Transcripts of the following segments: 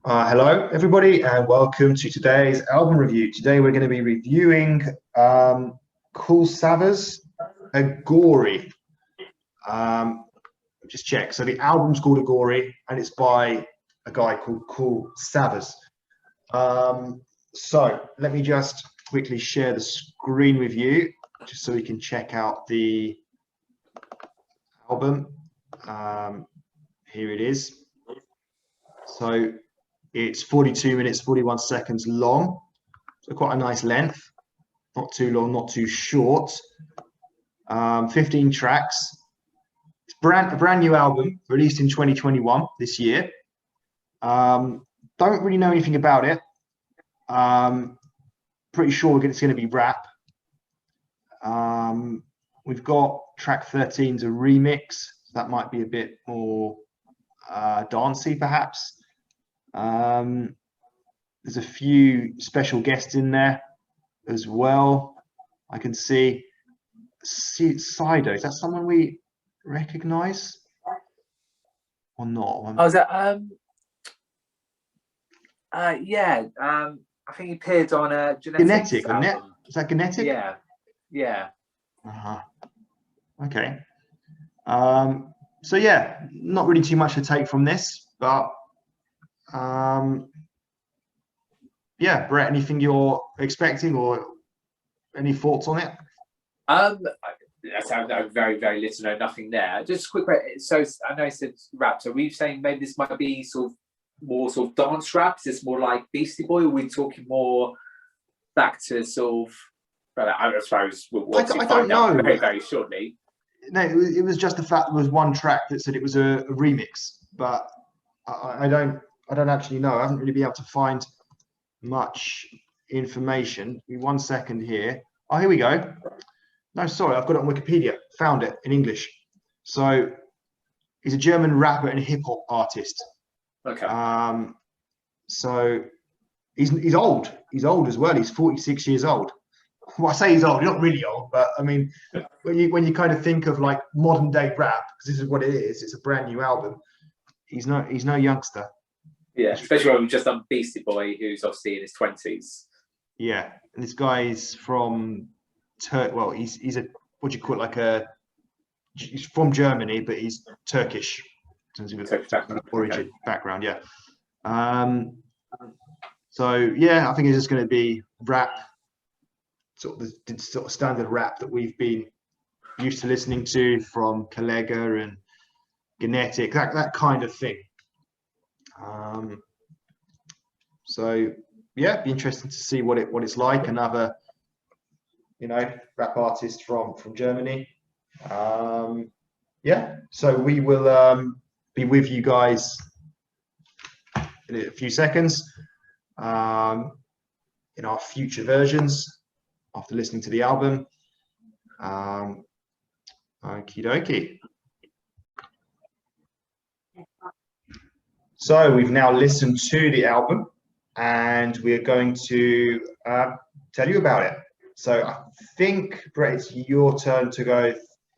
Hello, everybody, and welcome to today's album review. Today, we're going to be reviewing Kool Savas, Aghori. Just check. So the album's called Aghori, and it's by a guy called Kool Savas. So let me just quickly share the screen with you, just so we can check out the album. Here it is. So it's 42 minutes, 41 seconds long. So quite a nice length. Not too long, not too short. 15 tracks. It's a brand new album, released in 2021, this year. Don't really know anything about it. Pretty sure it's going to be rap. We've got track 13's a remix. That might be a bit more dancey, perhaps. There's a few special guests in there as well. I can see Sido. Is that someone we recognize or not? Oh, is that yeah. I think he appeared on a Genetic album. Is that Genetic? Yeah. Okay. So yeah, not really too much to take from this, but yeah, Brett, anything you're expecting or any thoughts on it? That sounds very, very little, no, nothing there. Just a quick question. So I know I said rap. So we're saying maybe this might be sort of more sort of dance rap. Is this more like Beastie Boy, or are we talking more back to sort of? Well, I suppose we'll find out very, very shortly. No, it was just the fact there was one track that said it was a remix, but I don't actually know. I haven't really been able to find much information. Give me 1 second here. Oh, here we go. No, sorry, I've got it on Wikipedia. Found it in English. So he's a German rapper and hip hop artist. Okay. So he's old. He's old as well. He's 46 years old. Well, I say he's old. He's not really old, but I mean, when you kind of think of like modern day rap, because this is what it is. It's a brand new album. He's no youngster. Yeah, especially when we've just done Beastie Boy, who's obviously in his 20s. Yeah, and this guy's from well, he's a, what do you call it, he's from Germany, but he's Turkish in terms of origin background. Yeah. So yeah, I think it's just going to be rap, sort of standard rap that we've been used to listening to from Kollega and Genetic, that kind of thing. So yeah, be interesting to see what it's like. Another, rap artist from Germany. Yeah, so we will be with you guys in a few seconds in our future versions after listening to the album. Okie dokie. So we've now listened to the album, and we're going to tell you about it. So I think, Brett, it's your turn to go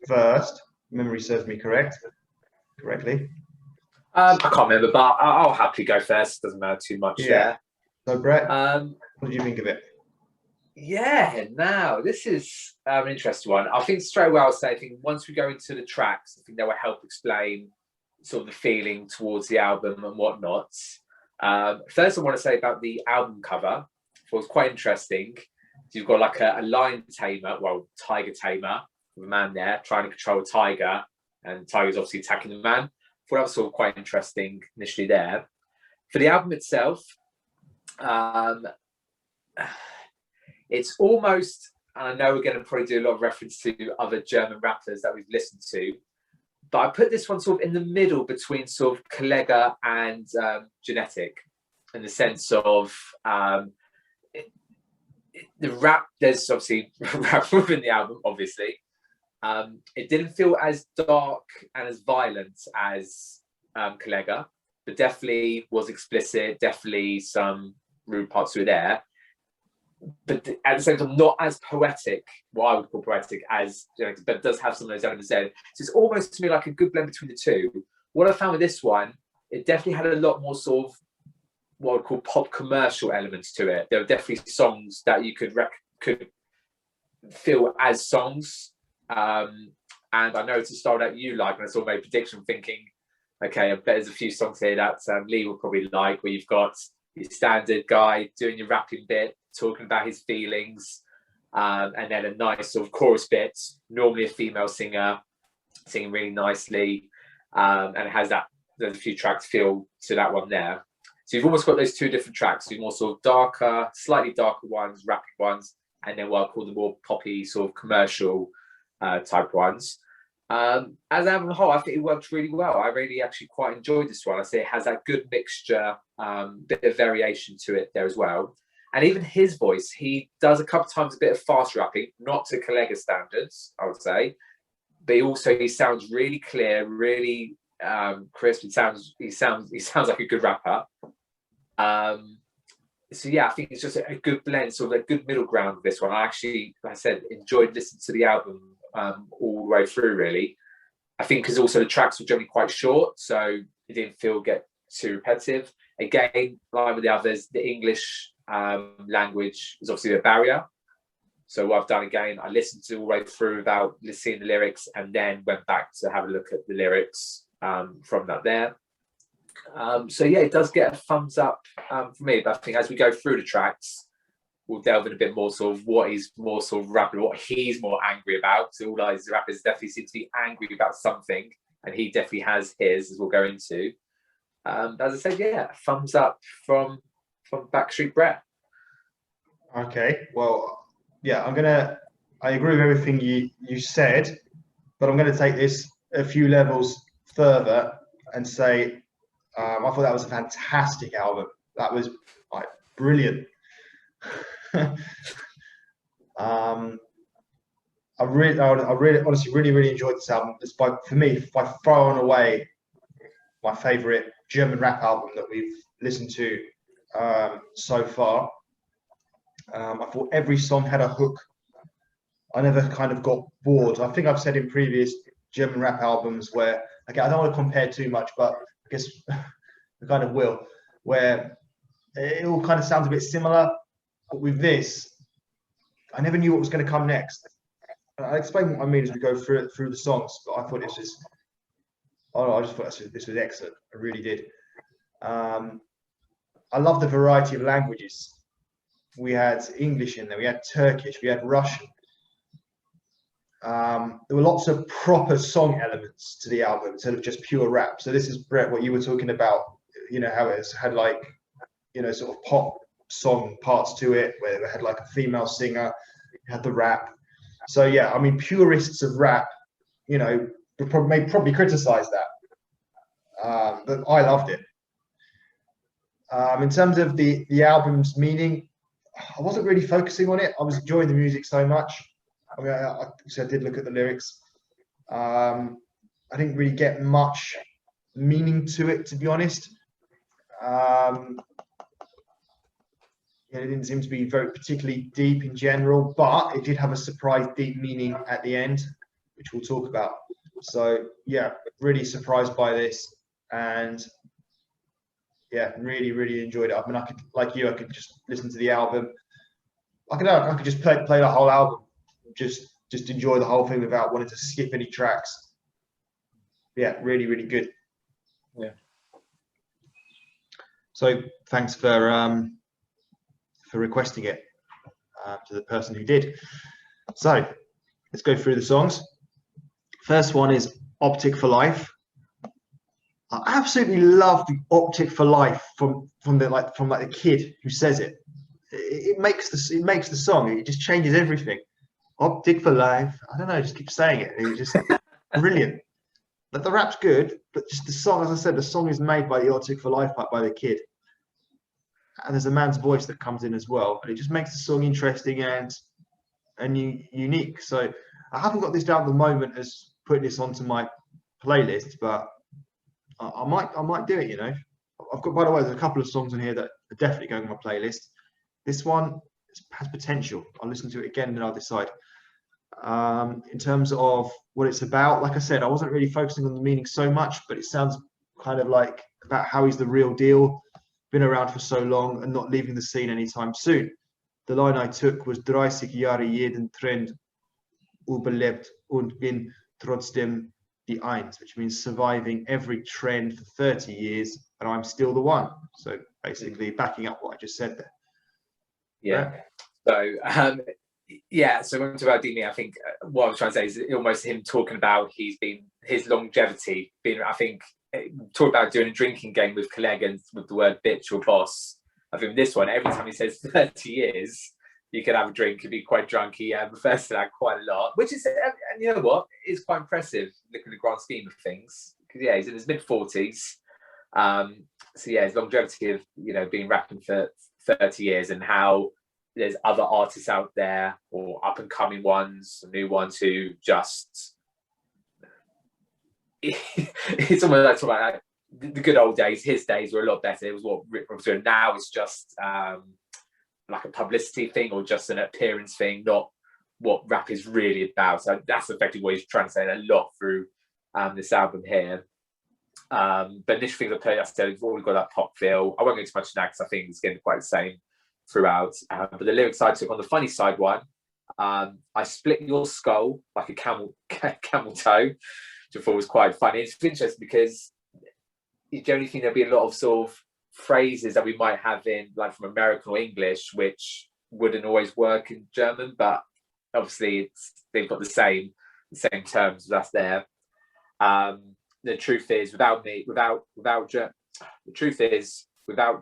first. Memory serves me correctly. I can't remember, but I'll happily go first. Doesn't matter too much. Yeah. So Brett, what did you think of it? Yeah, now this is an interesting one. I think straight away I'll say, I think once we go into the tracks, I think that will help explain sort of the feeling towards the album and whatnot. First, I want to say about the album cover. It was quite interesting. You've got like a lion tamer, well, tiger tamer, with a man there trying to control a tiger, and the tiger's obviously attacking the man. I thought that was sort of quite interesting initially there. For the album itself, it's almost, and I know we're going to probably do a lot of reference to other German rappers that we've listened to, but I put this one sort of in the middle between sort of Kollega and Genetic, in the sense of the rap. There's obviously rap within the album, obviously. It didn't feel as dark and as violent as Kollega, but definitely was explicit, definitely some rude parts to it there. But at the same time, not as poetic, what I would call poetic, as Genetic, but it does have some of those elements there. So it's almost to me like a good blend between the two. What I found with this one, it definitely had a lot more sort of what I call pop commercial elements to it. There are definitely songs that you could feel as songs. And I know it's a style that you like, and I sort of made a prediction thinking, okay, I bet there's a few songs here that Lee will probably like, where you've got your standard guy doing your rapping bit, talking about his feelings, and then a nice sort of chorus bit, normally a female singer singing really nicely, and it has that, there's a few tracks feel to that one there. So you've almost got those two different tracks, you've more sort of darker, slightly darker ones, rapping ones, and then what I call the more poppy sort of commercial type ones. As an album whole, I think it worked really well. I really actually quite enjoyed this one. I say it has that good mixture, bit of variation to it there as well. And even his voice, he does a couple times a bit of fast rapping, not to Collega standards, I would say, but he sounds really clear, really crisp. He sounds like a good rapper. So yeah, I think it's just a good blend, sort of a good middle ground with this one. I actually, like I said, enjoyed listening to the album all the way through, really. I think because also the tracks were generally quite short, so it didn't get too repetitive. Again, like with the others, the English language is obviously a barrier. So what I've done again, I listened to all the way through without seeing the lyrics, and then went back to have a look at the lyrics from that there. So yeah, it does get a thumbs up for me. But I think as we go through the tracks, we'll delve in a bit more sort of what he's more sort of rapping, what he's more angry about. So all these rappers definitely seem to be angry about something, and he definitely has his, as we'll go into. As I said, yeah, thumbs up from Backstreet Brett. Okay, well, yeah, I agree with everything you said, but I'm going to take this a few levels further and say I thought that was a fantastic album. That was like brilliant. I honestly really enjoyed this album. It's for me by far and away my favorite German rap album that we've listened to so far. I thought every song had a hook. I never kind of got bored. I think I've said in previous German rap albums where, okay, I don't want to compare too much, but I guess I kind of will, where it all kind of sounds a bit similar. But with this, I never knew what was going to come next. I'll explain what I mean as we go through the songs, but I thought I just thought this was excellent. I really did. I love the variety of languages. We had English in there, we had Turkish, we had Russian. There were lots of proper song elements to the album instead of just pure rap. So this is, Brett, what you were talking about, you know, how it's had like, you know, sort of pop song parts to it, where it had like a female singer, it had the rap. So yeah, I mean, purists of rap, you know, may probably criticize that, but I loved it. In terms of the album's meaning, I wasn't really focusing on it. I was enjoying the music so much. I mean, I did look at the lyrics. I didn't really get much meaning to it, to be honest. It didn't seem to be very particularly deep in general, but it did have a surprise deep meaning at the end, which we'll talk about. So yeah, really surprised by this, and yeah, really enjoyed it. I mean, I could just listen to the album. I could just play the whole album, just enjoy the whole thing without wanting to skip any tracks. Yeah, really good. Yeah. So thanks for requesting it to the person who did. So let's go through the songs. First one is Optic For Life. I absolutely love the Optic For Life from the kid who says it. It makes the song. It just changes everything. Optic For Life. I don't know. Just keep saying it. It's just brilliant. But the rap's good, but just the song, as I said, the song is made by the Optic For Life by the kid. And there's a man's voice that comes in as well, and it just makes the song interesting and unique. So I haven't got this down at the moment as putting this onto my playlist, but I might do it. You know, I've got, by the way, there's a couple of songs in here that are definitely going on my playlist. This one has potential. I'll listen to it again and I'll decide. In terms of what it's about, like I said, I wasn't really focusing on the meaning so much, but it sounds kind of like about how he's the real deal. been around for so long and not leaving the scene anytime soon. The line I took was 30 Jahre jeden Trend überlebt und bin trotzdem die Eins, which means surviving every trend for 30 years and I'm still the one. So basically backing up what I just said there. Yeah. So yeah, so when we talk about Dini, I think what I was trying to say is almost him talking about his longevity, I think talk about doing a drinking game with colleagues with the word bitch or boss. I think this one, every time he says 30 years, you could have a drink, could be quite drunk. He refers to that quite a lot, which is, and you know what, is quite impressive looking at the grand scheme of things. Because yeah, he's in his mid-40s. So yeah, his longevity of, you know, being rapping for 30 years and how there's other artists out there or up and coming ones, new ones who just it's almost like talking about the good old days. His days were a lot better. It was what Rick was doing. Now it's just like a publicity thing or just an appearance thing, not what rap is really about. So that's effectively what he's trying to say a lot through this album here. But initial things I played, I said we've already got that pop feel. I won't go too much now because I think it's getting quite the same throughout. But the lyrics I took on the funny side one, I split your skull like a camel toe, which I thought was quite funny. It's interesting because you generally think there'll be a lot of sort of phrases that we might have in like from American or English, which wouldn't always work in German, but obviously they've got the same terms that's there. The truth is, without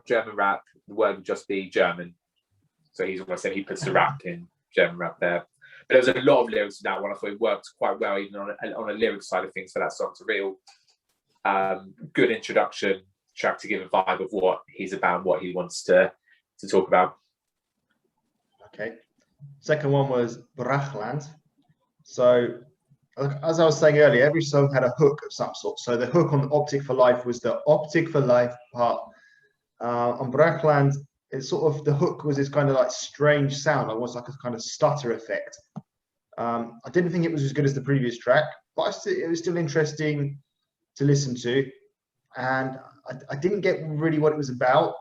German rap, the word would just be German. So he's almost saying he puts the rap in German rap there. But there was a lot of lyrics in that one. I thought it worked quite well, even on a lyric side of things for that song. It's a real good introduction track to give a vibe of what he's about and what he wants to talk about. Okay. Second one was Brachland. So as I was saying earlier, every song had a hook of some sort. So the hook on Optic For Life was the Optic For Life part. On Brachland, it's sort of the hook was this kind of like strange sound, almost like a kind of stutter effect. I didn't think it was as good as the previous track, but it was still interesting to listen to. And I didn't get really what it was about.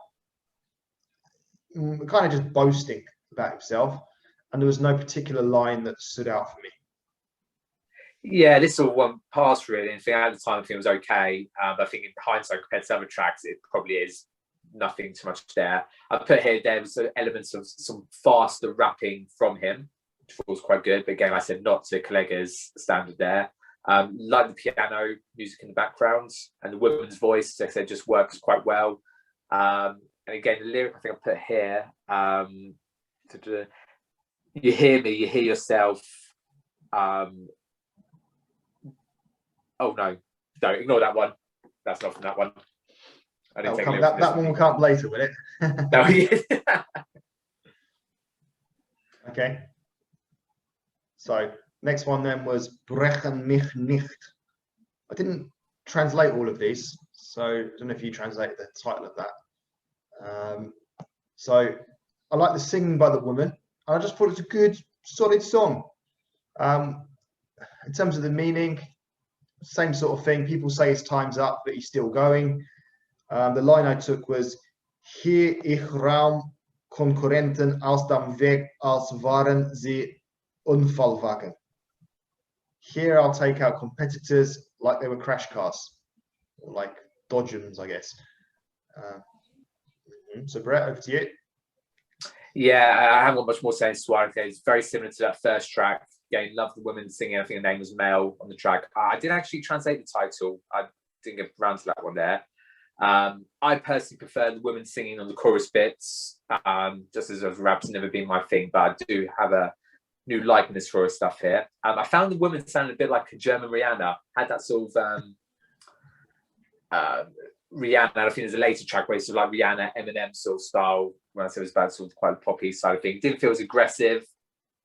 Kind of just boasting about himself. And there was no particular line that stood out for me. Yeah, this sort of one pass really. And at the time, I think it was okay. But I think in hindsight, compared to other tracks, it probably is nothing too much there. I put here there was elements of some faster rapping from him, which was quite good. But again, I said not to Kollega's standard there. Like the piano music in the background and the woman's voice, like I said, just works quite well. And again, the lyric I think I put here, you hear me, you hear yourself. Oh no, ignore that one. That's not from that one. That one will come up later, will it? No, yeah. Okay. So next one then was Brechen mich nicht. I didn't translate all of these, so I don't know if you translated the title of that. So I like the singing by the woman. I just thought it's a good, solid song. In terms of the meaning, same sort of thing. People say his time's up, but he's still going. The line I took was, Hier ich Raum Konkurrenten aus dem Weg, als waren sie Unfallwagen. Here I'll take out competitors like they were crash cars, or like Dodgems, I guess. So Brett, over to you. Yeah, I haven't got much more to say in Suarez. It's very similar to that first track. Again, love the women singing. I think her name was Mel on the track. I didn't actually translate the title. I didn't get around to that one there. I personally prefer the women singing on the chorus bits, just as rap's never been my thing, but I do have a new likeness for her stuff here. I found the women sounded a bit like a German Rihanna. Had that sort of Rihanna. I think there's a later track where it's sort of like Rihanna, Eminem sort of style. When I said it was about sort of quite a poppy side of thing, didn't feel as aggressive.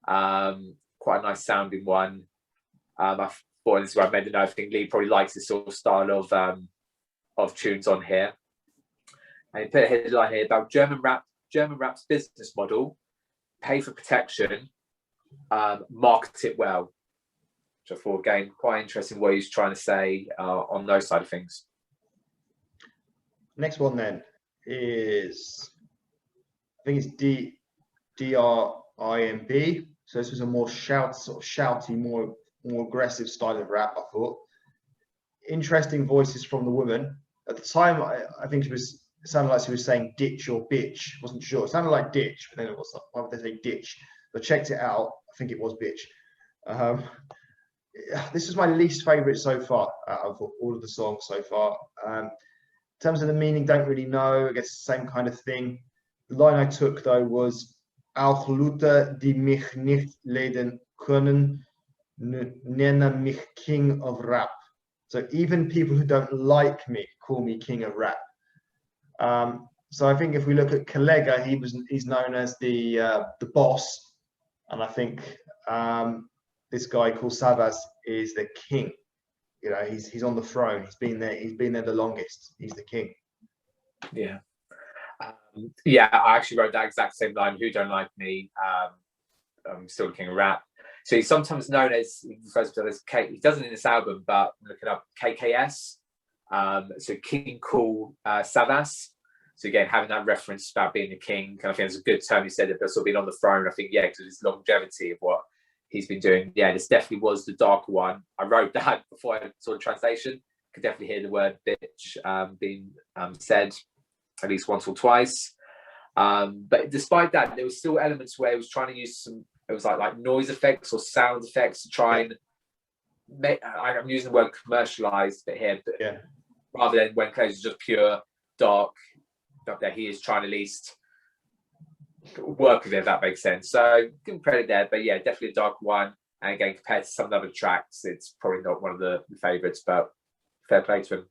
Quite a nice sounding one. I thought this is where I made the note. I think Lee probably likes this sort of style of tunes on here. And he put a headline here about German rap's business model: pay for protection, market it well. Which I thought again quite interesting what he's trying to say on those side of things. Next one then, is, I think it's DRIMB. So this was a more shouty, more aggressive style of rap, I thought. Interesting voices from the woman. At the time, I think it sounded like she was saying ditch or bitch. Wasn't sure. It sounded like ditch, but then it was like, why would they say ditch? But I checked it out. I think it was bitch. This is my least favorite so far out of all of the songs so far. In terms of the meaning, don't really know. I guess the same kind of thing. The line I took though was "Auch Leute, die mich nicht leiden können, nennen mich King of Rap." So even people who don't like me call me King of Rap. So I think if we look at Kollega, he's known as the boss, and I think this guy Kool Savas is the king. You know, he's on the throne. He's been there the longest. He's the king. Yeah. Yeah, I actually wrote that exact same line. Who don't like me? I'm still the king of rap. So he's sometimes known as, he refers to as K. He doesn't in this album, but I'm looking up KKS. So King Kool Savas. So again, having that reference about being the king, I think it's a good term. He said it, but sort of being on the throne. I think, yeah, because of his longevity of what he's been doing. Yeah, this definitely was the darker one. I wrote that before I saw the translation. Could definitely hear the word bitch being said at least once or twice. But despite that, there was still elements where he was trying to use some, it was like noise effects or sound effects to try and make, I'm using the word commercialized a bit here, but yeah, rather than when Clay's is just pure, dark, that he is trying to at least work with it, if that makes sense. So give him credit there, but yeah, definitely a dark one. And again, compared to some of the other tracks, it's probably not one of the favorites, but fair play to him.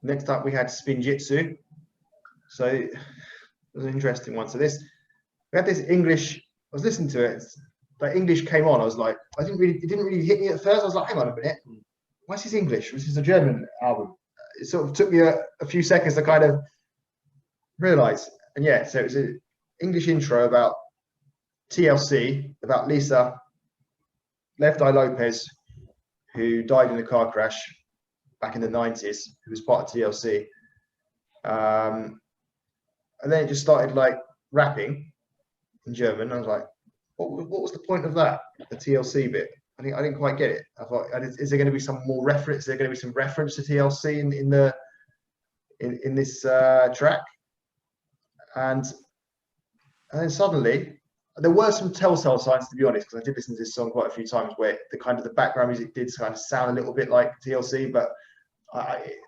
Next up, we had Spinjitsu. So it was an interesting one. So we had this English. I was listening to it. Like English came on. I was like, it didn't really hit me at first. I was like, hang on a minute, why is this English? This is a German album. It sort of took me a few seconds to kind of realize. And yeah, so it was an English intro about TLC, about Lisa Left Eye Lopez, who died in a car crash back in the 90s, who was part of TLC. And then it just started like rapping in German. I was like, what was the point of that? The TLC bit. I didn't quite get it. I thought, is there going to be some more reference? Is there going to be some reference to TLC in this track? And then suddenly, there were some telltale signs, to be honest, because I did listen to this song quite a few times, where the background music did kind of sound a little bit like TLC, but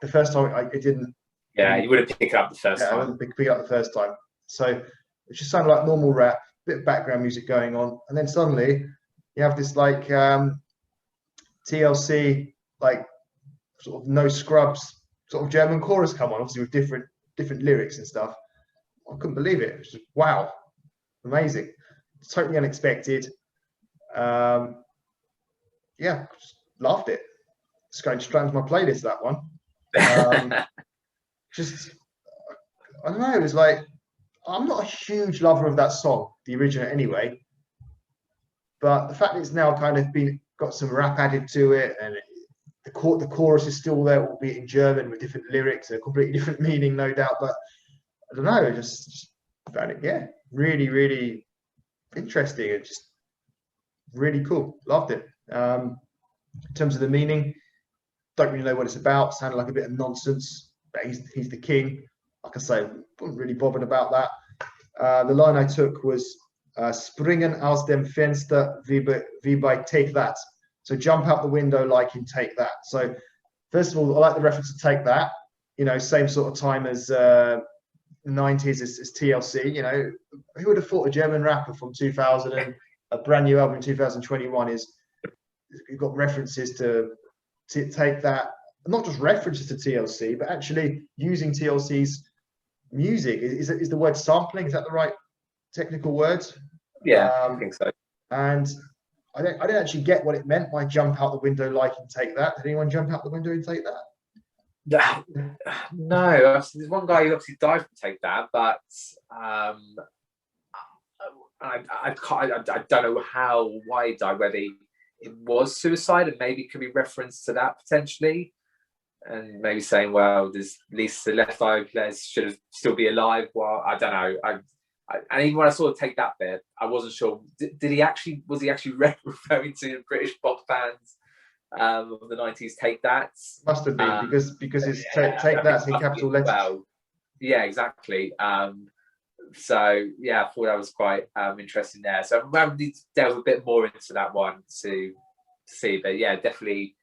the first time it didn't. Yeah, you wouldn't pick it up the first time. I wouldn't pick it up the first time. So it just sounded like normal rap, bit of background music going on, and then suddenly you have this like TLC, like sort of no scrubs sort of German chorus come on, obviously with different lyrics and stuff. I couldn't believe it. It was just wow, amazing, totally unexpected. Yeah, just loved it. It's going straight into my playlist, that one. Just, I don't know, it was like, I'm not a huge lover of that song, the original anyway, but the fact it's now kind of got some rap added to it, and the chorus is still there, albeit in German with different lyrics, a completely different meaning, no doubt, but I don't know, I just found it, yeah, really, really interesting and just really cool. Loved it. In terms of the meaning, don't really know what it's about, sounded like a bit of nonsense. But he's the king. Like I say, wasn't really bothered about that. The line I took was "Springen aus dem Fenster wie bei Take That." So jump out the window like in Take That. So first of all, I like the reference to Take That. You know, same sort of time as 90s as TLC. You know, who would have thought a German rapper from 2000 and a brand new album in 2021 you've got references to Take That. Not just references to TLC, but actually using TLC's music. Is the word sampling? Is that the right technical word? Yeah, I think so. And I didn't actually get what it meant by jump out the window like and Take That. Did anyone jump out the window and Take That? No, there's one guy who obviously died from Take That, but I don't know why he died. Whether it was suicide and maybe it could be reference to that potentially. and maybe saying, well, there's at least the left eye players should have still be alive. Well, I don't know. And even when I sort of take that bit, I wasn't sure. Was he actually referring to British pop fans of the 90s? Take That Must have been because it's take that in capital letters. Well, yeah, exactly. So yeah, I thought that was quite interesting there. So I'm going to delve a bit more into that one to see, but yeah, definitely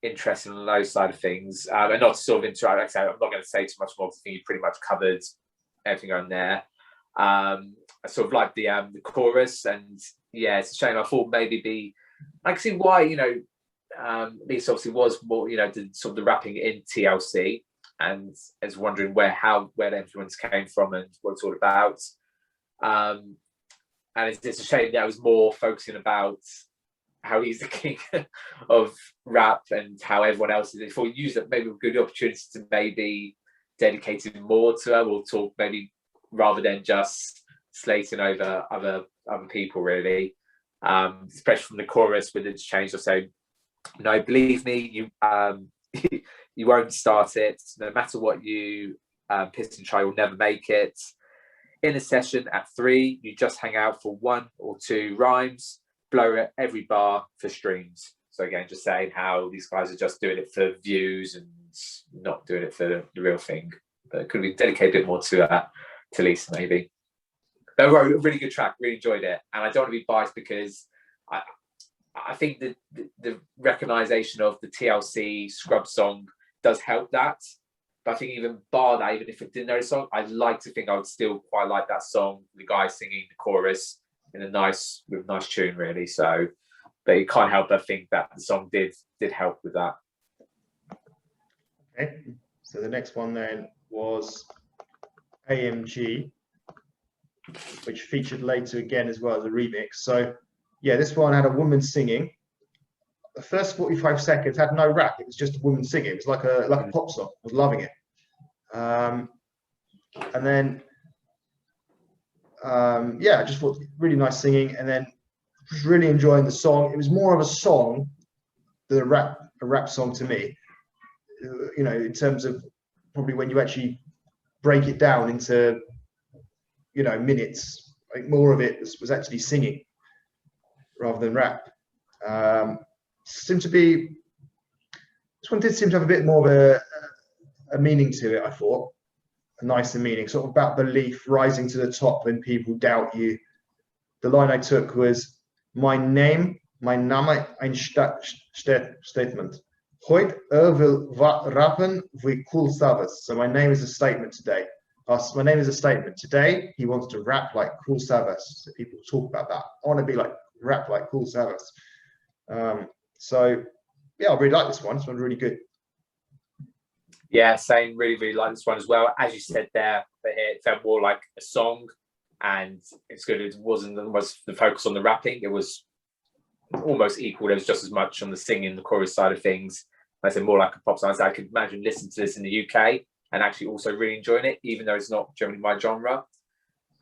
interesting on those side of things. And not to sort of interact. Like I said, I'm not going to say too much more. I think you pretty much covered everything on there. I sort of like the chorus, and yeah, it's a shame. I thought maybe I can see why, you know, this obviously was more, you know, the rapping in TLC, and I was wondering where the influence came from and what it's all about. And it's a shame that I was more focusing about how he's the king of rap and how everyone else is. If we use it, maybe a good opportunity to maybe dedicate it more to her, or talk maybe rather than just slating over other people, really. Especially from the chorus with its change. So, no, believe me, you you won't start it. No matter what you piss and try, you'll never make it. In a session at 3, you just hang out for 1 or 2 rhymes. Blow at every bar for streams. So again, just saying how these guys are just doing it for views and not doing it for the real thing. But could we dedicate a bit more to Lisa, maybe? But a really good track, really enjoyed it. And I don't want to be biased because I think the recognition of the TLC Scrub song does help that. But I think even bar that, even if it didn't know the song, I'd like to think I would still quite like that song, the guy singing the chorus with a nice tune, really. So, but you can't help but think that the song did help with that. Okay, so the next one then was AMG, which featured later again as well as a remix. So yeah, this one had a woman singing. The first 45 seconds had no rap. It was just a woman singing. It was like a pop song. I was loving it. And then yeah, I just thought really nice singing, and then just really enjoying the song. It was more of a song than a rap song to me. You know, in terms of probably when you actually break it down into, you know, minutes, like more of it was actually singing rather than rap. This one did seem to have a bit more of a meaning to it, I thought. A nicer meaning, sort of about belief, rising to the top when people doubt you. The line I took was, mein Name ein Statement. Heute will rappen wie Kool Savas. So my name is a statement today. My name is a statement. Today, he wants to rap like Kool Savas. So people talk about that. I want to be like, rap like Kool Savas. So yeah, I really like this one. This one's really good. Yeah, same. Really, really like this one as well. As you said there, but it felt more like a song, and it's good. It wasn't the focus on the rapping. It was almost equal. There was just as much on the singing, the chorus side of things. I said more like a pop song. So I could imagine listening to this in the UK and actually also really enjoying it, even though it's not generally my genre.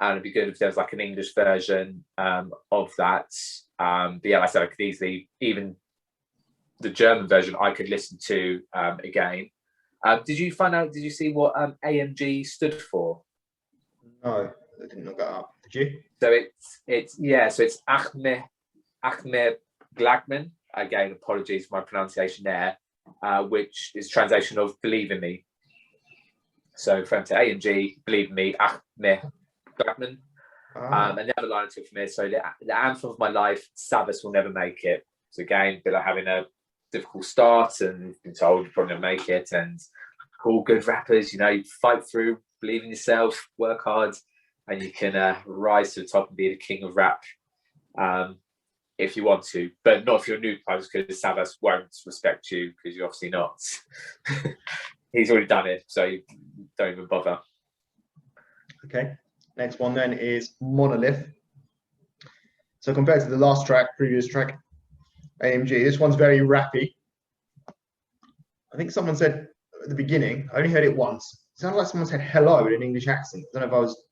And it'd be good if there was like an English version of that. But yeah, like I said, I could easily, even the German version, I could listen to again. Did you see what AMG stood for? No, I didn't look that up. Did you? So it's Ahmed Glagman. Again, apologies for my pronunciation there, which is translation of "Believe in Me." So from to AMG, "Believe in Me," Ahmed Glagman. And the other line I took from here, so the anthem of my life, Savas will never make it. So again, a bit like having a difficult start and been told you're probably gonna make it, and all good rappers, you know, you fight through, believe in yourself, work hard, and you can rise to the top and be the king of rap if you want to, but not if you're new players, because Savas won't respect you because you're obviously not. He's already done it, so you don't even bother. Okay, next one then is Monolith. So compared to the previous track, AMG, this one's very rappy. I think someone said at the beginning, I only heard it once, it sounded like someone said hello in an English accent. I don't know if I was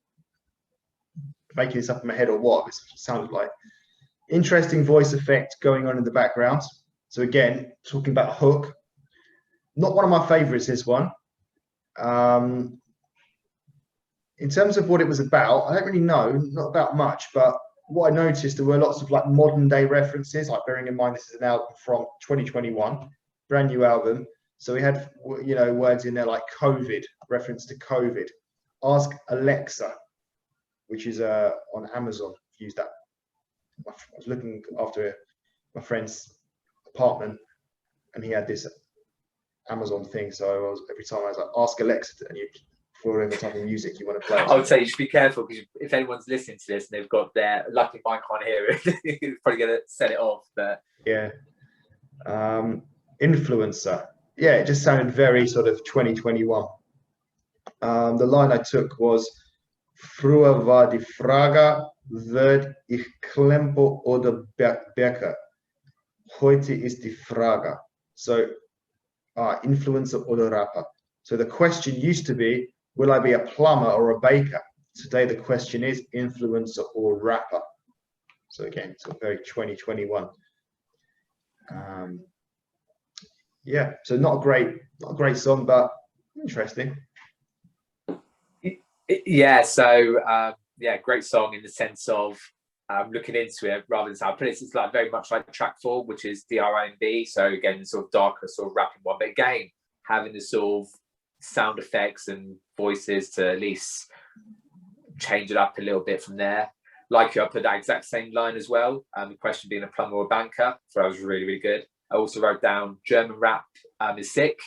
making this up in my head or what. It sounded like. Interesting voice effect going on in the background. So again, talking about hook. Not one of my favorites, this one. In terms of what it was about, I don't really know, not about much, but what I noticed, there were lots of like modern day references, like bearing in mind this is an album from 2021, brand new album. So we had, you know, words in there like COVID, reference to COVID. Ask Alexa, which is on Amazon. Use that. I was looking after my friend's apartment, and he had this Amazon thing. So I was, every time I was like, ask Alexa, and you for any type of music you want to play. I would say you should be careful, because if anyone's listening to this and they've got their, lucky mine can't hear it, you're probably going to set it off. But yeah, influencer. Yeah, it just sounded very sort of 2021. The line I took was "Früher war die Frage, wird ich Klempo oder Bäcker? Heute ist die Frage." So, influencer or rapper. So the question used to be, will I be a plumber or a baker? Today the question is influencer or rapper. So again, it's a very 2021. Yeah, so not a great song, but interesting. yeah, so yeah, great song in the sense of looking into it rather than sound. But it's like very much like track 4, which is DRMB. So again, the sort of darker sort of rapping one, but again, having the sort of sound effects and voices to at least change it up a little bit from there. Like you, I put that exact same line as well. The question being a plumber or a banker, so that was really, really good. I also wrote down German rap is sick.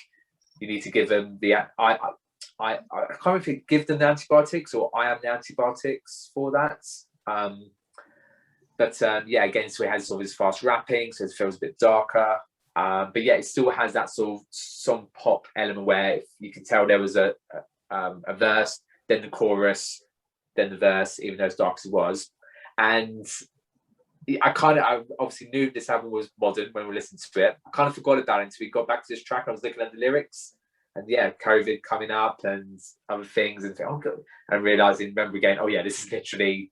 You need to give them the I can't remember if you give them the antibiotics or I am the antibiotics for that. But yeah, again, so it has sort of his fast rapping, so it feels a bit darker. But yeah, it still has that sort of song pop element where you can tell there was a verse, then the chorus, then the verse, even though as dark as it was. And I obviously knew this album was modern when we listened to it. I kind of forgot about it until we got back to this track. I was looking at the lyrics, and yeah, COVID coming up and other things, and realizing, remember again, oh yeah, this is literally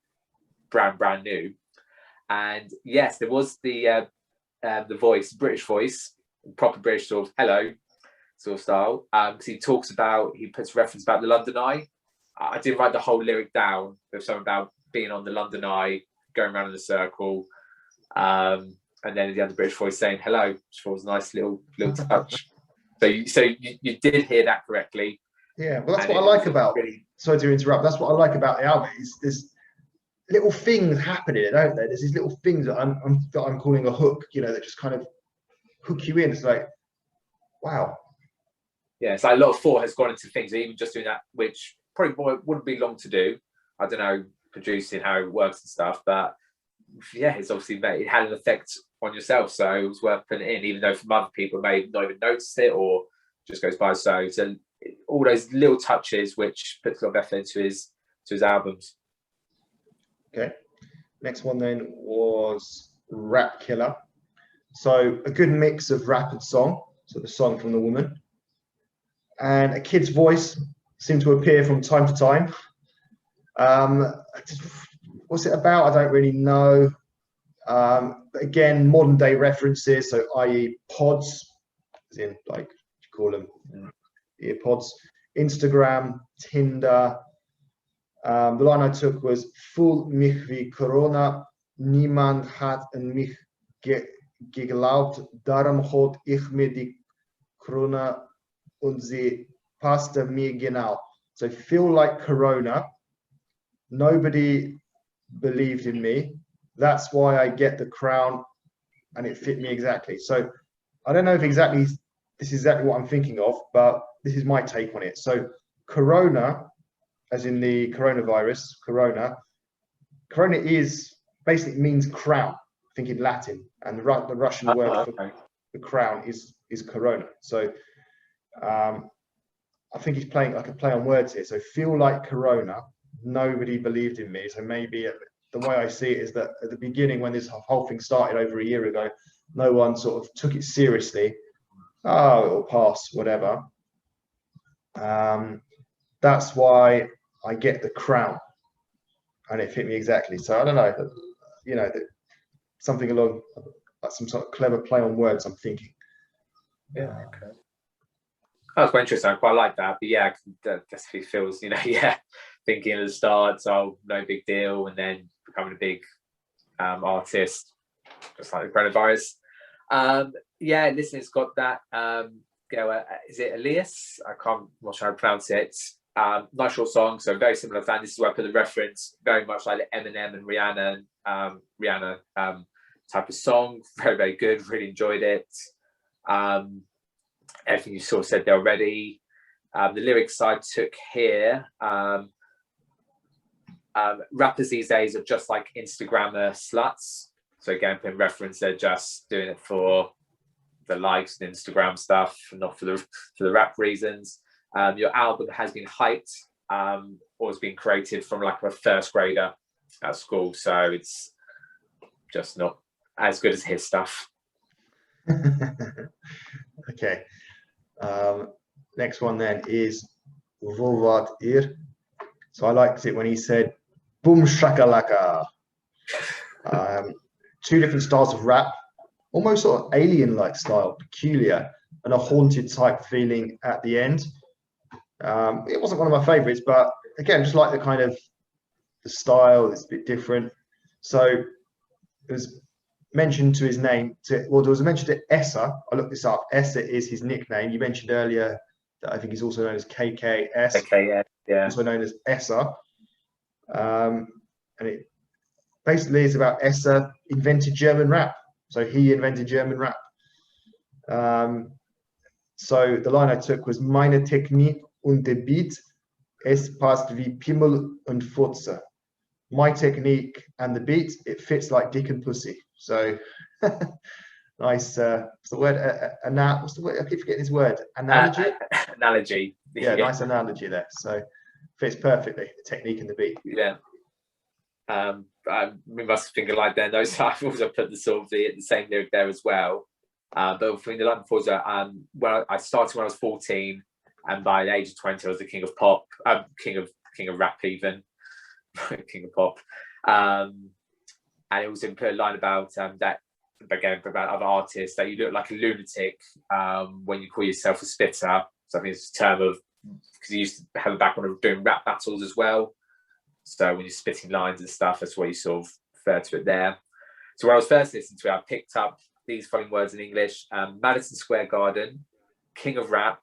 brand new. And yes, there was the voice, British voice, proper British sort of hello sort of style. Because he puts reference about the London Eye. I didn't write the whole lyric down. There's something about being on the London Eye, going around in a circle, and then the other British voice saying hello, which was a nice little touch. So you did hear that correctly. Yeah, well, that's what I like about. Really, sorry to interrupt. That's what I like about the album. Is there's little things happening, don't there? There's these little things that I'm calling a hook. You know, that just kind of hook you in. It's like, wow. Yeah, so a lot of thought has gone into things, even just doing that, which probably wouldn't be long to do. I don't know, producing how it works and stuff, but yeah, it's obviously it had an effect on yourself, so it was worth putting it in, even though from other people may not even notice it or just goes by. So all those little touches which puts a lot of effort into his albums. Okay, next one then was Rap Killer. So a good mix of rap and song, so the song from the woman, and a kid's voice seemed to appear from time to time. What's it about? I don't really know. Again, modern day references, so i.e. pods, as in like you call them earpods, Instagram, Tinder. The line I took was "Fühl mich wie Corona, niemand hat an mich geglaubt, darum holt ich mir die Corona und sie passte mir genau." So feel like Corona, nobody believed in me, that's why I get the crown and it fit me exactly. So I don't know if this is exactly what I'm thinking of, but this is my take on it. So Corona, as in the coronavirus, Corona is basically means crown, I think in Latin, and the Russian word for the crown is Corona. So I think he's playing like a play on words here. So feel like Corona, nobody believed in me. So maybe the way I see it is that at the beginning, when this whole thing started over a year ago, no one sort of took it seriously. Oh, it'll pass, whatever. That's why I get the crown, and it fit me exactly. So I don't know, you know, something along like some sort of clever play on words, I'm thinking. Yeah. Okay. That's quite interesting. I quite like that. But yeah, that definitely feels, yeah, thinking at the start, so no big deal, and then becoming a big artist, just like the coronavirus. Yeah, listen, it's got that. Is it Elias? I'm not sure how to pronounce it. Nice short song, so very similar fan. This is where I put the reference, very much like the Eminem and Rihanna type of song. Very, very good. Really enjoyed it. Everything you sort of said there already. The lyrics I took here. Rappers these days are just like Instagrammer sluts. So again, putting reference, they're just doing it for the likes and Instagram stuff, not for the rap reasons. Your album has been hyped, or has been created from like a first grader at school, so it's just not as good as his stuff. Okay. Next one then is Volvat Ir. So I liked it when he said boom shakalaka. Two different styles of rap, almost sort of alien-like style, peculiar, and a haunted type feeling at the end. It wasn't one of my favorites, but again, just like the kind of the style, it's a bit different. So it was mentioned to his name. There was a mention to Essa. I looked this up. Essa is his nickname. You mentioned earlier that I think he's also known as KKS. KKS, yeah. Also known as Essa. And it basically is about Essa invented German rap. So he invented German rap. So the line I took was meine Technik und der Beat, es passt wie Pimmel und Furze. My technique and the beat, it fits like dick and pussy. So nice. What's the word? What's the word? I keep forgetting this word. Analogy. Analogy. Yeah, nice analogy there. So fits perfectly. The technique and the beat. Yeah. We must think alike there. No, so I've also put the sort of the same lyric there as well. But between the line before, when I started when I was 14, and by the age of 20, I was the king of pop, king of rap even. King of pop, and it was in put a line about that again about other artists that you look like a lunatic when you call yourself a spitter. So I think it's a term of because he used to have a background of doing rap battles as well. So when you're spitting lines and stuff, that's what you sort of refer to it there. So when I was first listening to it, I picked up these following words in English: Madison Square Garden, King of Rap,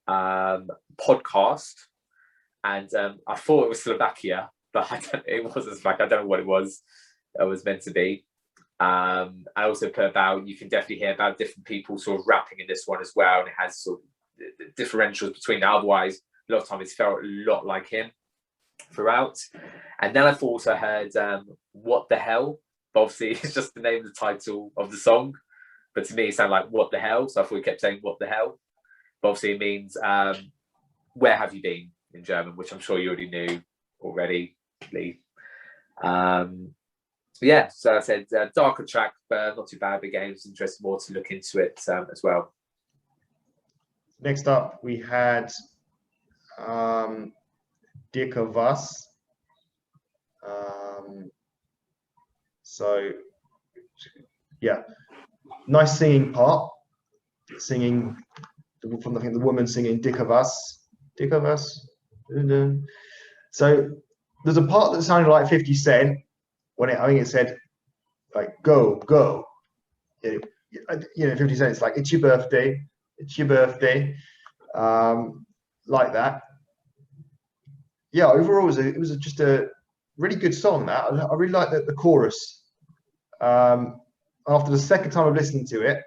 podcast, and I thought it was Slovakia. But it wasn't Slovakia. I don't know what it was meant to be. I also put about, you can definitely hear about different people sort of rapping in this one as well. And it has sort of differentials between them. Otherwise, a lot of times it's felt a lot like him throughout. And then I've also heard What the Hell. But obviously, it's just the name of the title of the song. But to me, it sounded like What the Hell. So I thought we kept saying What the Hell. But obviously, it means Where have you been in German, which I'm sure you already knew already. Yeah, so I said darker track, but not too bad. Again, it's interesting more to look into it as well. Next up, we had Dicke Was. So yeah, nice singing part. Singing from I think the woman singing Dicke Was. Dicke Was. So there's a part that sounded like 50 Cent when I think it said like go go. You know 50 Cent. It's like it's your birthday, like that. Yeah, overall it was just a really good song. That I really like the chorus. After the second time of listening to it,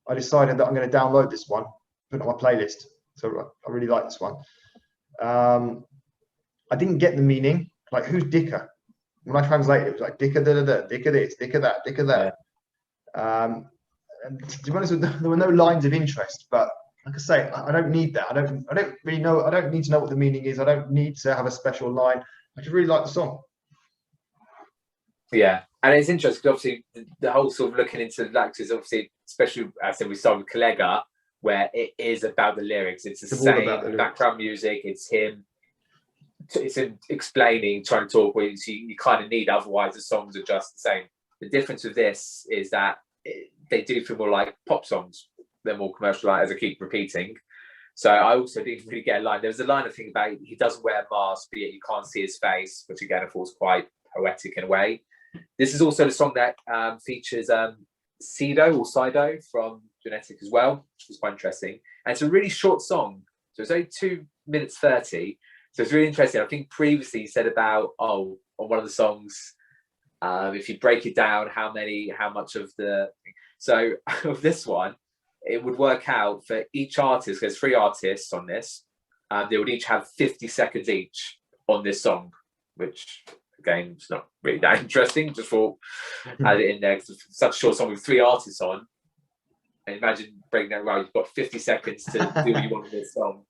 I decided that I'm going to download this one, put it on my playlist. So I really like this one. I didn't get the meaning. Like, who's Dicke? When I translated it was like Dicke da da da, Dicke this, Dicke that, Dicke that. Yeah. And to be honest, there were no lines of interest. But like I say, I don't need that. I don't really know. I don't need to know what the meaning is. I don't need to have a special line. I just really like the song. Yeah, and it's interesting because obviously the whole sort of looking into the lyrics is obviously, especially as I said, we started with Kollega, where it is about the lyrics. It's the same background music. It's him. It's him explaining, trying to talk, which you kind of need. Otherwise, the songs are just the same. The difference with this is that they do feel more like pop songs. They're more commercial, as I keep repeating. So I also didn't really get a line. There was a line I think about he doesn't wear a mask, but yet you can't see his face, which again, I thought was quite poetic in a way. This is also the song that features Sido from Genetic as well, which was quite interesting. And it's a really short song. So it's only 2 minutes 30. So it's really interesting. I think previously he said about, on one of the songs, if you break it down, how much of the... So of this one, it would work out for each artist, there's 3 artists on this, they would each have 50 seconds each on this song, which again, it's not really that interesting, just for add it in there, because it's such a short song with 3 artists on. And imagine breaking that around, you've got 50 seconds to do what you want with this song.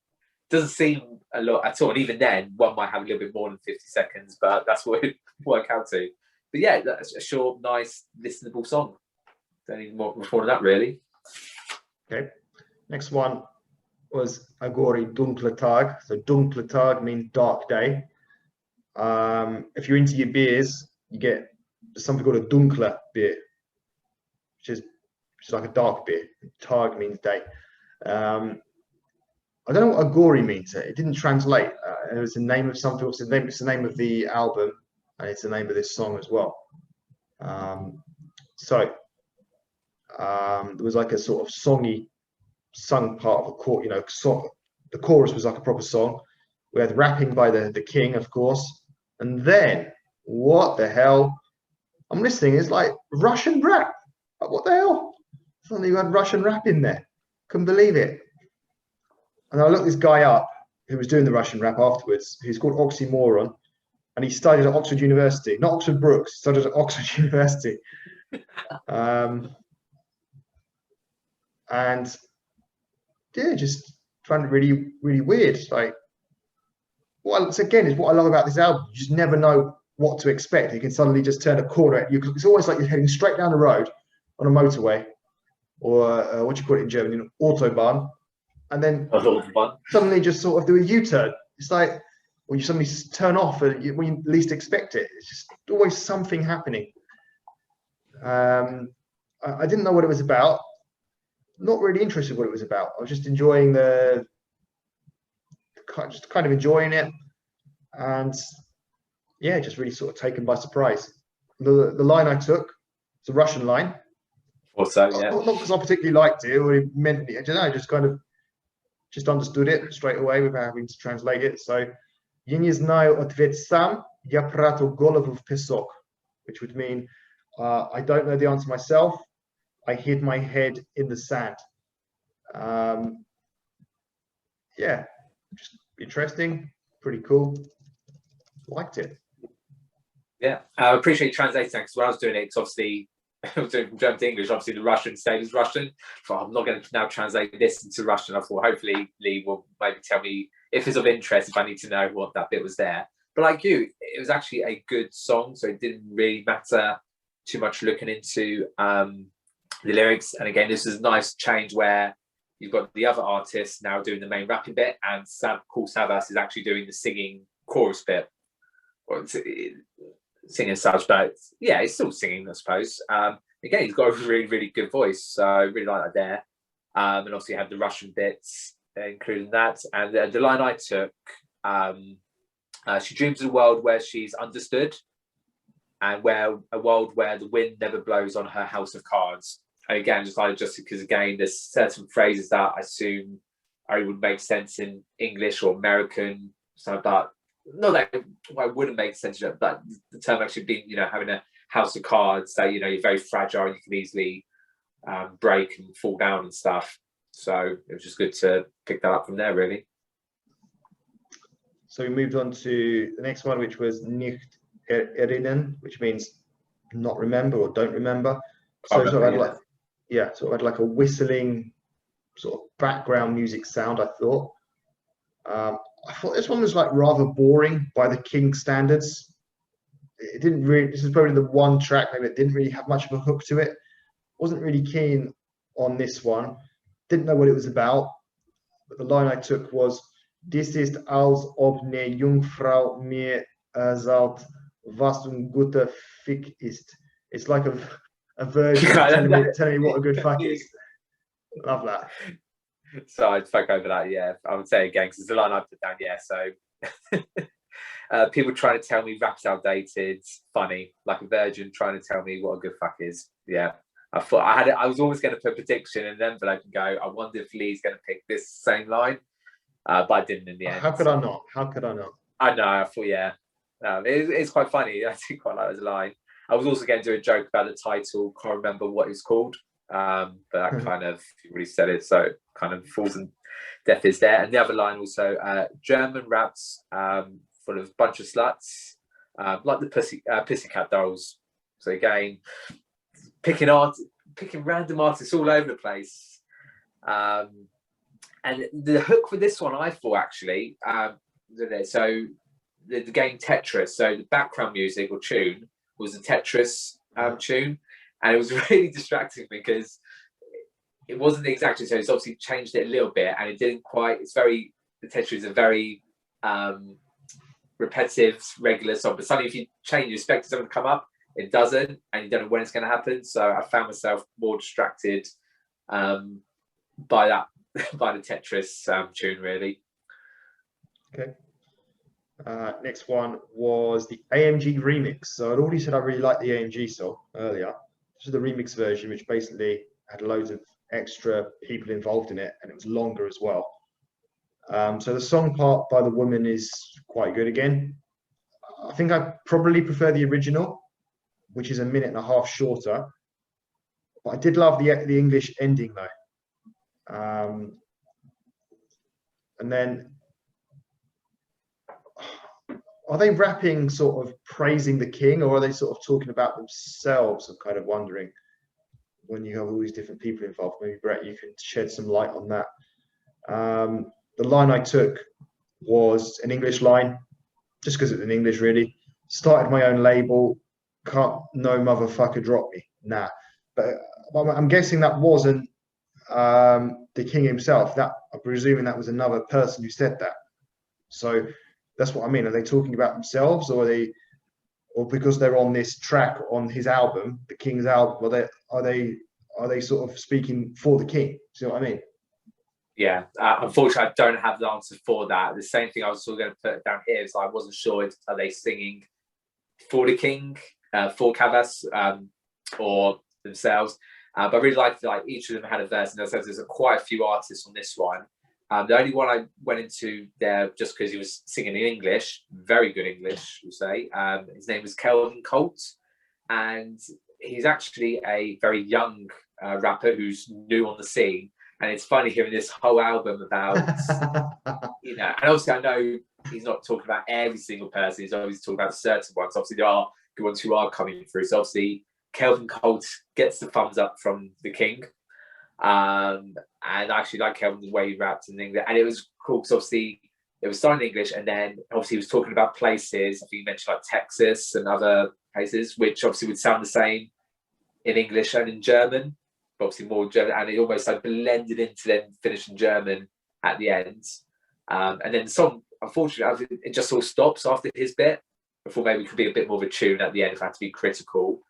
Doesn't seem a lot at all. And even then, one might have a little bit more than 50 seconds, but that's what it would work out to. But yeah, that's a short, nice, listenable song. Don't need more than that, really. Okay. Next one was Aghori Dunkle Tag. So Dunkle Tag means dark day. If you're into your beers, you get something called a Dunkle beer, which is like a dark beer. Tag means day. I don't know what Aghori means. It didn't translate. It was the name of something. It's the name of the album, and it's the name of this song as well. There was like a sort of sung part of a chorus. You know, the chorus was like a proper song. We had rapping by the king, of course, and then what the hell? I'm listening. It's like Russian rap. Like, what the hell? Suddenly you had Russian rap in there. Couldn't believe it. And I looked this guy up who was doing the Russian rap afterwards. He's called Oxymoron, and he studied at Oxford University, not Oxford Brookes. He studied at Oxford University. And yeah, just found it really, really weird. Like, again, is what I love about this album. You just never know what to expect. You can suddenly just turn a corner at you. It's always like you're heading straight down the road on a motorway, or what you call it in German, an Autobahn, and then suddenly just sort of do a U-turn. It's like, or you suddenly turn off when you least expect it. It's just always something happening. I didn't know what it was about. Not really interested in what it was about. I was just enjoying just kind of enjoying it, and yeah, just really sort of taken by surprise. The line I took, it's a Russian line. Also, yeah. Not because I particularly liked it or it meant it. I don't know. I just kind of understood it straight away without having to translate it. So, "Я не знаю ответ сам, я прятал голову в песок," which would mean, I don't know the answer myself. I hid my head in the sand. Yeah, just interesting, pretty cool. Liked it. Yeah, I appreciate you translating that, because when I was doing it, because obviously I was doing from German to English, obviously the Russian stayed as Russian. So I'm not going to now translate this into Russian. I thought hopefully Lee will maybe tell me if it's of interest, if I need to know what that bit was there. But like you, it was actually a good song, so it didn't really matter too much looking into the lyrics. And again, this is a nice change where you've got the other artist now doing the main rapping bit, and Kool Savas is actually doing the singing chorus bit. Or singing as such, but yeah, he's still singing, I suppose. Again, he's got a really, really good voice, so I really like that there. And obviously you have the Russian bits including that. And the line I took, she dreams of a world where she's understood, and a world where the wind never blows on her house of cards. And again, just because again, there's certain phrases that I assume only would make sense in English or American, so but not that I wouldn't make sense, but the term actually being, having a house of cards, that you're very fragile and you can easily break and fall down and stuff. So it was just good to pick that up from there, really. So we moved on to the next one, which was Nicht erinnern, which means not remember or don't remember. So sort of had like a whistling sort of background music sound, I thought. I thought this one was like rather boring by the King standards. It didn't really, this is probably the one track maybe it didn't really have much of a hook to it. Wasn't really keen on this one. Didn't know what it was about. But the line I took was, "Dies ist als ob ne Jungfrau mir sagt, was guter Fick ist." It's like a virgin telling me what a good fuck is. Love that. So I'd fuck over that. Yeah, I would say again because it's the line I put down. Yeah, so people trying to tell me rap's outdated, funny, like a virgin trying to tell me what a good fuck is. Yeah, I thought I was always going to put a prediction in an envelope and go, I wonder if Lee's going to pick this same line, but I didn't in the end. How could I not? How could I not? I know. I thought, yeah, it's quite funny. I do quite like it as a line. I was also going to do a joke about the title. Can't remember what it's called, but that kind of you really said it, so it kind of falls on deaf ears there. And the other line also, German raps full of bunch of sluts, like the Pussycat Dolls. So again, picking random artists all over the place. And the hook for this one, I thought actually, so the game Tetris, so the background music or tune was the Tetris tune, and it was really distracting because it wasn't exactly so. It's obviously changed it a little bit, and it didn't quite. The Tetris is a very repetitive, regular song, but suddenly if you change, you expect something to come up, it doesn't, and you don't know when it's going to happen. So I found myself more distracted by that. By the Tetris tune, really. Okay. Next one was the AMG remix. So I'd already said I really liked the AMG song earlier. This is the remix version, which basically had loads of extra people involved in it, and it was longer as well. So the song part by the woman is quite good again. I think I probably prefer the original, which is a minute and a half shorter. But I did love the English ending though. And then, are they rapping sort of praising the king, or are they sort of talking about themselves? I'm kind of wondering when you have all these different people involved. Maybe Brett, you could shed some light on that. The line I took was an English line, just because it's in English, really. Started my own label, can't no motherfucker drop me. Nah. But I'm guessing that wasn't the king himself. That I'm presuming that was another person who said that. So that's what I mean. Are they talking about themselves, or because they're on this track on his album, the King's album? Are they sort of speaking for the king? See what I mean? Yeah. Unfortunately, I don't have the answer for that. The same thing I was still going to put down here is I wasn't sure. Are they singing for the king, for Savas, or themselves? But I really liked like each of them had a verse, and there's quite a few artists on this one. The only one I went into there just because he was singing in English, very good English, we'll say. His name was Kelvin Colt, and he's actually a very young rapper who's new on the scene. And it's funny hearing this whole album about, and obviously I know he's not talking about every single person. He's always talking about certain ones. Obviously there are good ones who are coming through. So obviously Kelvin Colt gets the thumbs up from the king. And I actually like Kelvin's way he rapped in English. And it was cool because obviously it was starting in English, and then obviously he was talking about places. I think he mentioned like Texas and other places, which obviously would sound the same in English and in German, but obviously more German. And it almost like blended into then finished in German at the end. And then the song, unfortunately, it just all stops after his bit. I thought maybe it could be a bit more of a tune at the end if I had to be critical.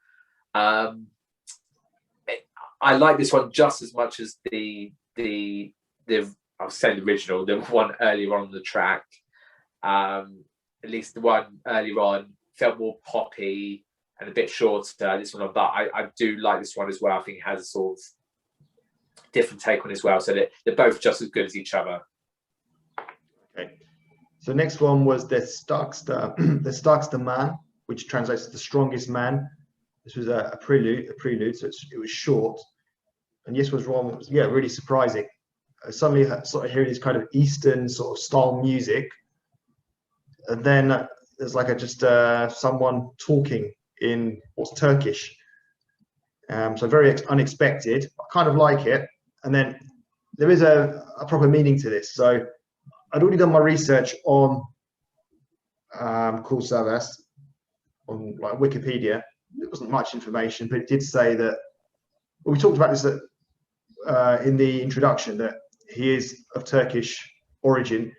I like this one just as much as the I'll say the original, the one earlier on the track. At least the one earlier on felt more poppy and a bit shorter. This one, but I do like this one as well. I think it has a sort of different take on it as well. So they're both just as good as each other. Okay. So next one was the Stockstar Man, which translates to the strongest man. This was a prelude, so it was short. And yes was wrong. It was, really surprising. Suddenly sort of hearing this kind of Eastern sort of style music. And then there's like someone talking in what's Turkish. So very unexpected. I kind of like it. And then there is a proper meaning to this. So I'd already done my research on Kool Savas on like Wikipedia. There wasn't much information, but it did say that. Well, we talked about this in the introduction, that he is of Turkish origin.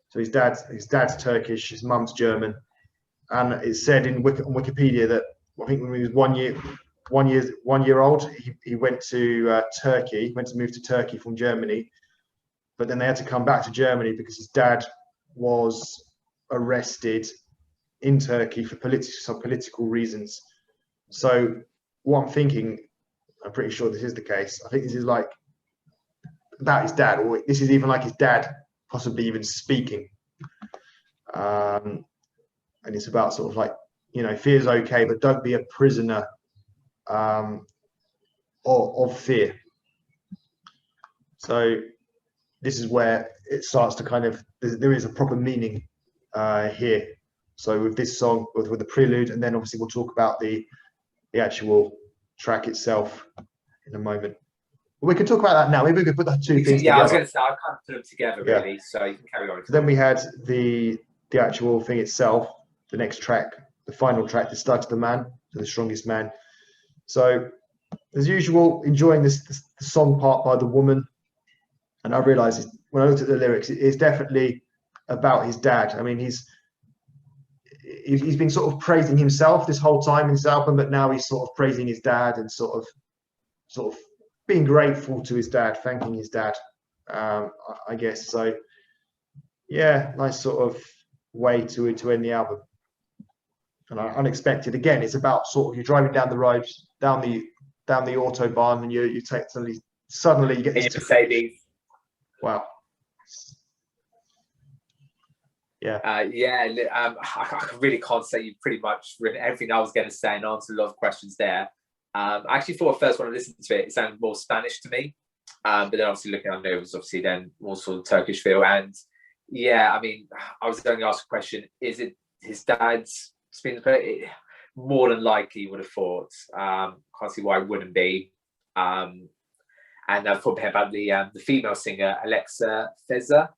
So his dad's Turkish, his mum's German, and it's said on Wikipedia that I think when he was one year old, he went to Turkey, went to move to Turkey from Germany, but then they had to come back to Germany because his dad was arrested in Turkey for some political reasons. So what I'm thinking, I'm pretty sure this is the case. I think this is like about his dad, or this is even like his dad possibly even speaking. And it's about sort of like, fear's okay, but don't be a prisoner of fear. So this is where it starts to kind of, there is a proper meaning here. So with this song, with the prelude, and then obviously we'll talk about the actual track itself in a moment. We can talk about that now. Maybe we could put the two things together. I was going to say, I can't put them together really, so you can carry on. So then we had the actual thing itself, the next track, the final track, the Start to the Man, to the Strongest Man. So as usual, enjoying the song part by the woman. And I realized when I looked at the lyrics, it's definitely about his dad. I mean, he's been sort of praising himself this whole time in this album, but now he's sort of praising his dad and sort of being grateful to his dad, thanking his dad, I guess. So yeah, nice sort of way to end the album. And unexpected. Again, it's about sort of you're driving down the road, down the autobahn, and you take suddenly you get this Mercedes. Wow. Yeah. I really can't say you've pretty much written everything I was going to say and answered a lot of questions there. I actually thought first when I listened to it, it sounded more Spanish to me. But then obviously looking at it, it was obviously then more sort of Turkish feel. And yeah, I mean, I was going to ask a question, is it his dad's spin? More than likely you would have thought. Can't see why it wouldn't be. And I thought about the female singer, Alexa Feza.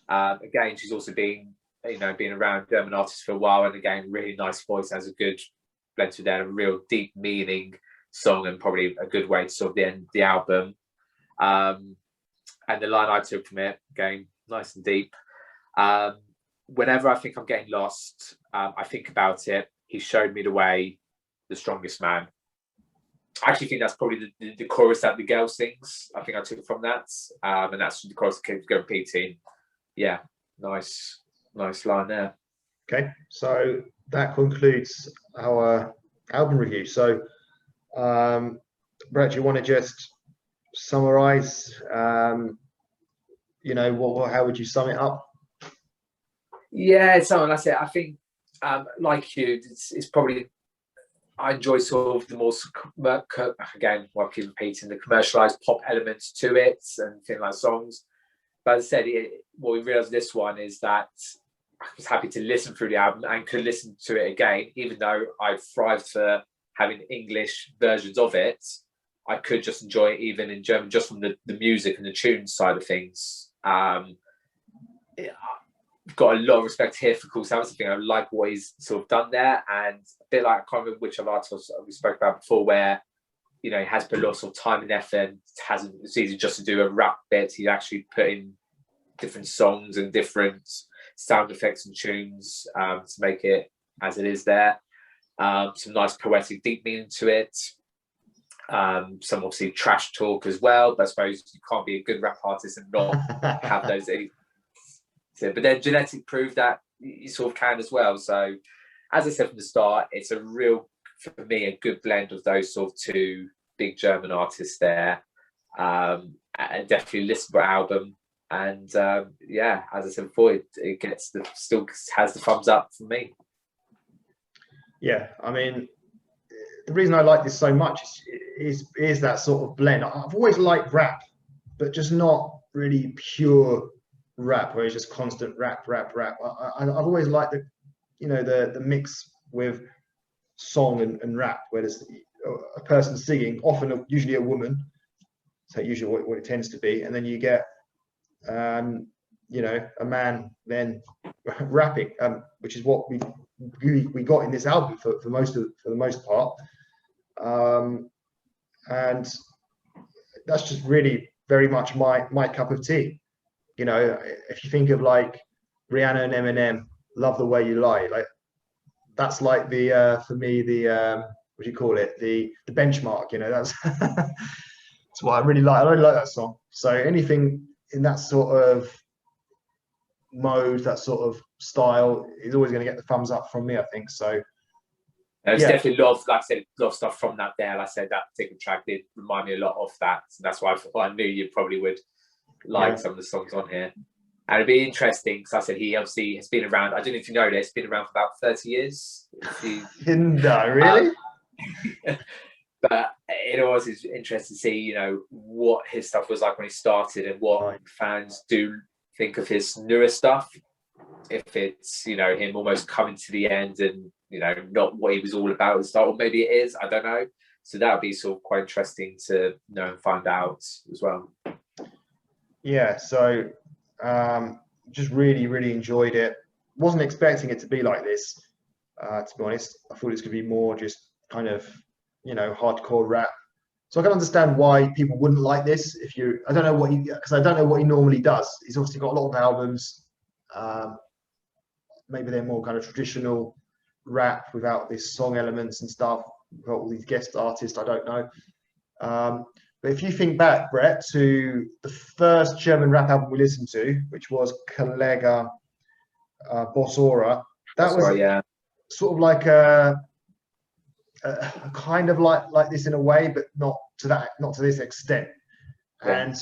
Again, she's also been around German artists for a while, and again, really nice voice, has a good blend to that, a real deep meaning song, and probably a good way to sort of end the album. And the line I took from it, again, nice and deep. Whenever I think I'm getting lost, I think about it. He showed me the way, the strongest man. I actually think that's probably the chorus that the girl sings. I think I took it from that. And that's the chorus that keeps going repeating. Yeah, nice line there. Okay, so that concludes our album review. So, Brett, do you want to just summarize, how would you sum it up? Yeah, so that's it. I think, like you, it's probably, I enjoy sort of the more, again, I keep repeating, the commercialized pop elements to it and things like songs. But as I said, what we realized this one is that I was happy to listen through the album and could listen to it again, even though I thrived for having English versions of it. I could just enjoy it even in German, just from the music and the tune side of things. I've got a lot of respect here for Kool Savas. I think I like what he's sort of done there, and a bit like, I can't remember which of artists we spoke about before, where he has put a lot of time and effort. It's easy just to do a rap bit. He actually put in different songs and different sound effects and tunes to make it as it is there. Some nice poetic deep meaning to it. Some obviously trash talk as well, but I suppose you can't be a good rap artist and not have those. But then Genetic proved that you sort of can as well. So as I said from the start, it's a real, for me, a good blend of those sort of two big German artists there. And definitely listenable album. And as I said before, it still has the thumbs up for me. Yeah, I mean, the reason I like this so much is that sort of blend. I've always liked rap, but just not really pure rap, where it's just constant rap. I've always liked the mix with song and rap, where there's a person singing, often usually a woman. So usually what it tends to be, and then you get a man then rapping, which is what we got in this album for the most part, and that's just really very much my cup of tea. If you think of like Rihanna and Eminem, Love the Way You Lie, like that's like for me what do you call it, the benchmark. That's that's what I really like. I really like that song. So anything in that sort of mode, that sort of style, is always going to get the thumbs up from me, I think. So there's definitely a lot of, like I said, a lot of stuff from that there. Like I said, that particular track did remind me a lot of that. So that's why I knew you probably would like some of the songs on here. And it'd be interesting because I said he obviously has been around. I don't know if you know this, been around for about 30 years. No, really? But it always is interesting to see, you know, what his stuff was like when he started and what fans do think of his newer stuff. If it's, you know, him almost coming to the end and, you know, not what he was all about at the start, or maybe it is, I don't know. So that would be sort of quite interesting to know and find out as well. Yeah, so just really, really enjoyed it. Wasn't expecting it to be like this, to be honest. I thought it was going to be more just kind of, you know, hardcore rap. So I can understand why people wouldn't like this. I don't know what because I don't know what he normally does. He's obviously got a lot of albums. Maybe they're more kind of traditional rap without this song elements and stuff, without all these guest artists. I don't know. But if you think back, Brett, to the first German rap album we listened to, which was Kollega Bossora, that was sort of like a kind of like this in a way, but not to this extent. And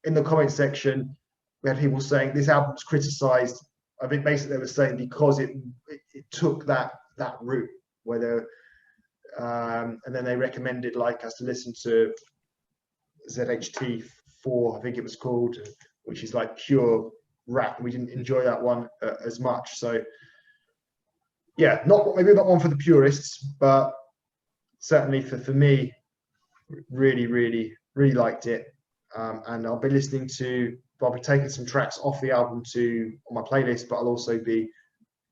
in the comment section, we had people saying this album's criticized. I think basically they were saying because it took that route, whether and then they recommended like us to listen to ZHT4, I think it was called, which is like pure rap. We didn't enjoy that one as much. So yeah, maybe not one for the purists, but certainly for me, really, really, really liked it. And I'll be taking some tracks off the album on my playlist, but I'll also be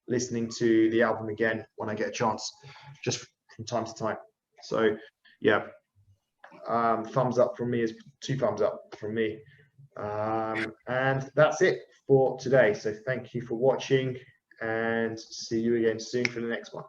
listening to the album again when I get a chance, just from time to time. So yeah, thumbs up from me is 2 thumbs up from me. And that's it for today. So thank you for watching and see you again soon for the next one.